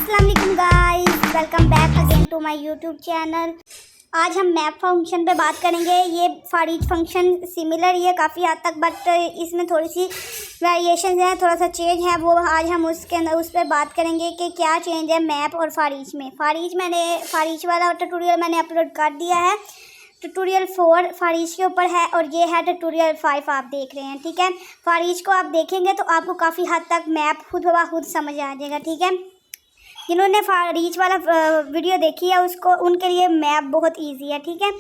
अस्सलाम वालेकुम guys, welcome back again to my YouTube channel. आज हम मैप फंक्शन पे बात करेंगे। ये फॉर ईच फंक्शन सिमिलर ही है काफ़ी हद तक, बट इसमें थोड़ी सी वेरिएशन है, थोड़ा सा चेंज है। वो आज हम उसके अंदर उस पर बात करेंगे कि क्या चेंज है मैप और फॉर ईच में। फॉर ईच वाला ट्यूटोरियल मैंने अपलोड कर दिया है। ट्यूटोरियल 4 फॉर ईच के ऊपर है और ये है ट्यूटोरियल 5 आप देख रहे हैं। ठीक है, फॉर ईच को आप देखेंगे तो आपको काफ़ी हद तक मैप खुद ब खुद समझ आ जाएगा। ठीक है, जिन्होंने फॉर ईच वाला वीडियो देखी है उसको उनके लिए मैप बहुत इजी है। ठीक है,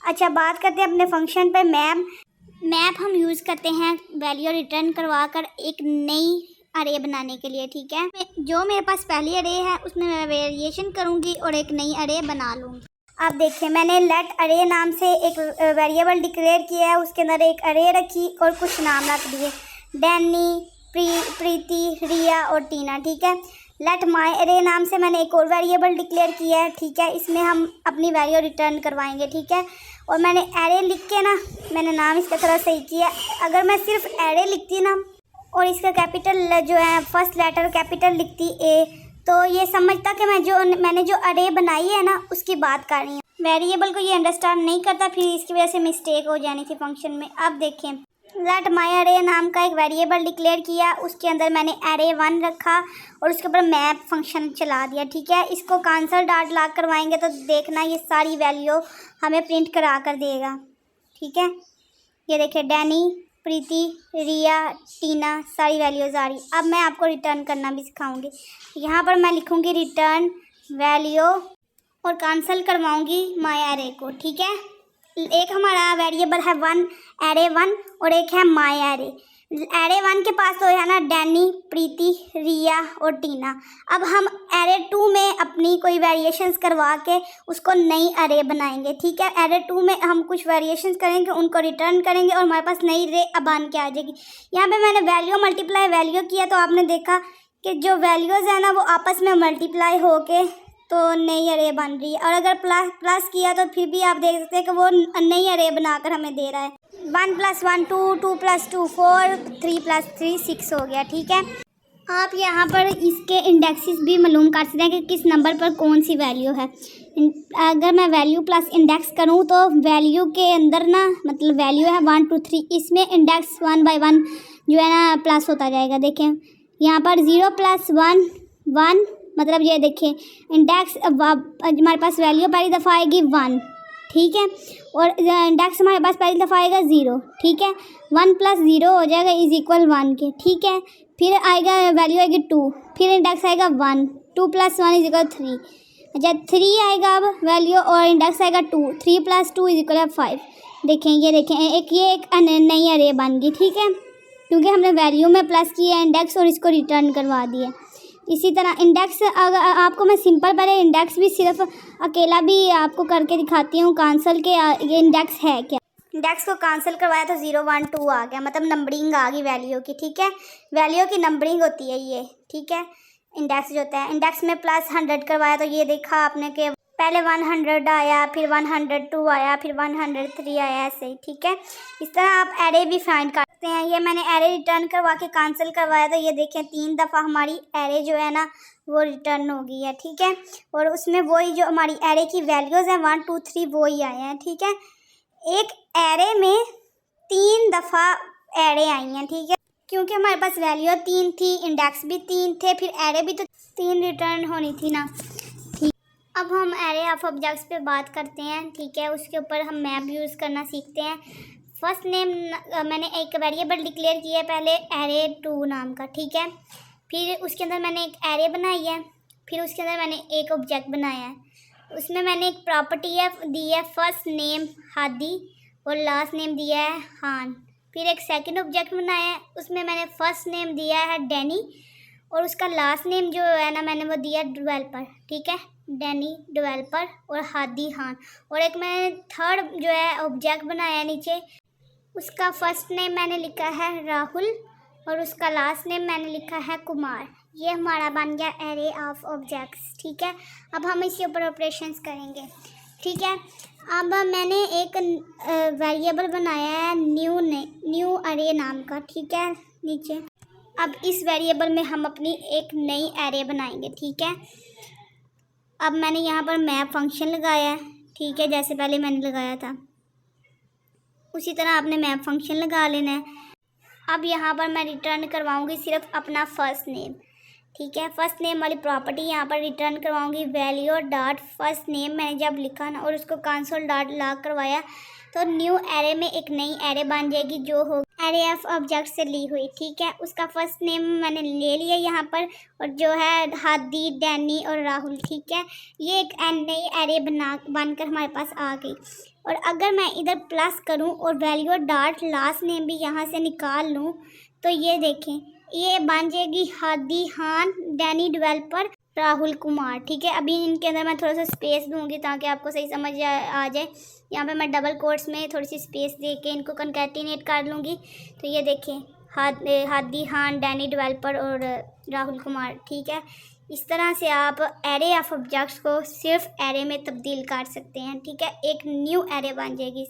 अच्छा बात करते हैं अपने फंक्शन पे। मैप हम यूज़ करते हैं वैल्यू रिटर्न करवा कर एक नई अरे बनाने के लिए। ठीक है, जो मेरे पास पहली अरे है उसमें मैं वेरिएशन करूँगी और एक नई अरे बना लूँगी। अब देखिए, मैंने लेट अरे नाम से एक वेरिएबल डिक्लेयर किया है, उसके अंदर एक अरे रखी और कुछ नाम रख दिए, डैनी, प्रीति, रिया और टीना। ठीक है, लेट माई अरे नाम से मैंने एक और वेरिएबल डिक्लेयर किया है। ठीक है, इसमें हम अपनी वैल्यू रिटर्न करवाएंगे। ठीक है, और मैंने अरे लिख के ना, मैंने नाम इसका थोड़ा सही किया। अगर मैं सिर्फ अरे लिखती ना और इसका कैपिटल जो है फर्स्ट लेटर कैपिटल लिखती ए, तो ये समझता कि मैंने जो अरे बनाई है ना उसकी बात कर रही हूँ। वेरिएबल को ये अंडरस्टैंड नहीं करता, फिर इसकी वजह से मिस्टेक हो जानी थी फंक्शन में। अब देखें, लेट माई अरे नाम का एक वेरिएबल डिक्लेयर किया, उसके अंदर मैंने अरे 1 रखा और उसके ऊपर मैप फंक्शन चला दिया। ठीक है, इसको कैंसल डॉट लॉग करवाएंगे तो देखना ये सारी वैल्यू हमें प्रिंट करा कर देगा। ठीक है, ये देखिए डैनी, प्रीति, रिया, टीना सारी वैल्यूज़ आ रही। अब मैं आपको रिटर्न करना भी सिखाऊंगी। यहाँ पर मैं लिखूँगी रिटर्न वैल्यू और कैंसिल करवाऊँगी माई अरे को। ठीक है, एक हमारा वेरिएबल है अरे 1 और एक है माई अरे। अरे 1 के पास तो है ना डैनी, प्रीति, रिया और टीना। अब हम अरे 2 में अपनी कोई वेरिएशंस करवा के उसको नई अरे बनाएंगे। ठीक है, अरे 2 में हम कुछ वेरिएशंस करेंगे, उनको रिटर्न करेंगे और हमारे पास नई रे बन के आ जाएगी। यहाँ पे मैंने वैल्यू मल्टीप्लाई वैल्यू किया तो आपने देखा कि जो वैल्यूज़ है ना वो आपस में मल्टीप्लाई होके तो नई अरे बन रही है। और अगर प्लस किया तो फिर भी आप देख सकते हैं कि वो नई अरे बनाकर हमें दे रहा है। 1 + 1 2, 2 + 2 4, 3 + 3 6 हो गया। ठीक है, आप यहाँ पर इसके इंडेक्सेस भी मालूम कर सकते हैं कि किस नंबर पर कौन सी वैल्यू है। अगर मैं वैल्यू प्लस इंडेक्स करूँ तो वैल्यू के अंदर ना, मतलब वैल्यू है 1 2 3, इसमें इंडेक्स 1 by 1 जो है ना प्लस होता जाएगा। देखें यहाँ पर 0 + 1 1, मतलब ये देखिए इंडेक्स हमारे पास वैल्यू पहली दफ़ा आएगी 1। ठीक है, और इंडेक्स हमारे पास पहली दफ़ा आएगा 0। ठीक है, 1 + 0 हो जाएगा = 1 के। ठीक है, फिर आएगा वैल्यू आएगी 2, फिर इंडेक्स आएगा 1, 2 + 1 = 3। अच्छा 3 आएगा अब वैल्यू और इंडेक्स आएगा 2, 3 + 2 = 5। देखें ये देखें एक नई अरे बन गई। ठीक है, क्योंकि हमने वैल्यू में प्लस किया इंडेक्स और इसको रिटर्न करवा दिया। इसी तरह इंडेक्स, अगर आपको मैं सिंपल पहले इंडेक्स भी सिर्फ अकेला भी आपको करके दिखाती हूँ कैंसिल के ये इंडेक्स है क्या। इंडेक्स को कैंसिल करवाया तो 0 1 2 आ गया, मतलब नंबरिंग आ गई वैल्यू की। ठीक है, वैल्यू की नंबरिंग होती है ये। ठीक है, इंडेक्स जो होता है, इंडेक्स में +100 करवाया तो ये देखा आपने कि पहले 100 आया, फिर 102 आया, फिर 103 आया, ऐसे ही। ठीक है, इस तरह आप एरे भी फाइंड कर सकते हैं। ये मैंने एरे रिटर्न करवा के कैंसिल करवाया तो ये देखें 3 दफ़ा हमारी एरे जो है ना वो रिटर्न हो गई है। ठीक है, और उसमें वही जो हमारी एरे की वैल्यूज़ हैं 1 2 3 वो ही आए हैं। ठीक है, एक एरे में 3 दफ़ा एरे आई हैं। ठीक है, क्योंकि हमारे पास वैल्यू 3 थी, इंडेक्स भी 3 थे, फिर एरे भी तो 3 रिटर्न होनी थी ना। ठीक, अब हम एरे ऑफ ऑब्जेक्ट्स पे बात करते हैं। ठीक है, उसके ऊपर हम मैप यूज़ करना सीखते हैं। फर्स्ट नेम मैंने एक वेरिएबल डिक्लेयर किया है पहले अरे 2 नाम का। ठीक है, फिर उसके अंदर मैंने एक एरे बनाई है, फिर उसके अंदर मैंने एक ऑब्जेक्ट बनाया है। उसमें मैंने एक प्रॉपर्टी दी है फर्स्ट नेम हादी और लास्ट नेम दिया है हान। फिर एक सेकंड ऑब्जेक्ट बनाया है, उसमें मैंने फर्स्ट नेम दिया है डैनी और उसका लास्ट नेम जो है ना मैंने वो दिया डेवलपर। ठीक है, डैनी डेवलपर और हादी हान। और एक मैंने थर्ड जो है ऑब्जेक्ट बनाया है नीचे, उसका फर्स्ट नेम मैंने लिखा है राहुल और उसका लास्ट नेम मैंने लिखा है कुमार। ये हमारा बन गया एरे ऑफ ऑब्जेक्ट्स। ठीक है, अब हम इसके ऊपर ऑपरेशंस करेंगे। ठीक है, अब मैंने एक वेरिएबल बनाया है न्यू अरे नाम का। ठीक है, नीचे अब इस वेरिएबल में हम अपनी एक नई एरे बनाएंगे, ठीक है। अब मैंने यहाँ पर मैप फंक्शन लगाया है, ठीक है, जैसे पहले मैंने लगाया था उसी तरह आपने मैप फंक्शन लगा लेना है। अब यहाँ पर मैं रिटर्न करवाऊँगी सिर्फ अपना फर्स्ट नेम, ठीक है। फर्स्ट नेम वाली प्रॉपर्टी यहाँ पर रिटर्न करवाऊँगी वैल्यू डॉट फर्स्ट नेम। मैंने जब लिखा ना और उसको कंसोल डॉट लॉग करवाया तो न्यू एरे में एक नई एरे बन जाएगी जो हो एरे एफ ऑब्जेक्ट से ली हुई, ठीक है। उसका फर्स्ट नेम मैंने ले लिया यहाँ पर, और जो है हादी, डैनी और राहुल, ठीक है। ये एक नई एरे बनकर हमारे पास आ गई। और अगर मैं इधर प्लस करूँ और वैल्यू डॉट लास्ट नेम भी यहाँ से निकाल लूँ तो ये देखें ये बन जाएगी हादी खान, डैनी डेवलपर, राहुल कुमार, ठीक है। अभी इनके अंदर मैं थोड़ा सा स्पेस दूंगी ताकि आपको सही समझ आ जाए। यहाँ पे मैं डबल कोट्स में थोड़ी सी स्पेस दे के इनको कंकैटिनेट कर लूँगी। तो ये देखें हादी खान, डैनी डेवलपर और राहुल कुमार, ठीक है। इस तरह से आप एरे ऑफ ऑब्जेक्ट्स को सिर्फ एरे में तब्दील कर सकते हैं, ठीक है। एक न्यू एरे बन जाएगी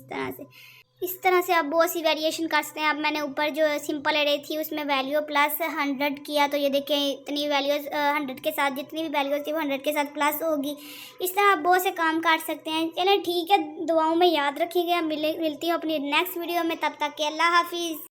इस तरह से आप बहुत सी वेरिएशन कर सकते हैं। अब मैंने ऊपर जो सिंपल एरे थी उसमें वैल्यू प्लस 100 किया तो ये देखें इतनी वैल्यूज़ 100 के साथ जितनी भी वैल्यूज़ थी वो 100 के साथ प्लस होगी। इस तरह आप बहुत से काम कर सकते हैं। चलिए ठीक है, दुआओं में याद रखिएगा। मिलती हूँ अपनी नेक्स्ट वीडियो में, तब तक के अल्लाह हाफिज़।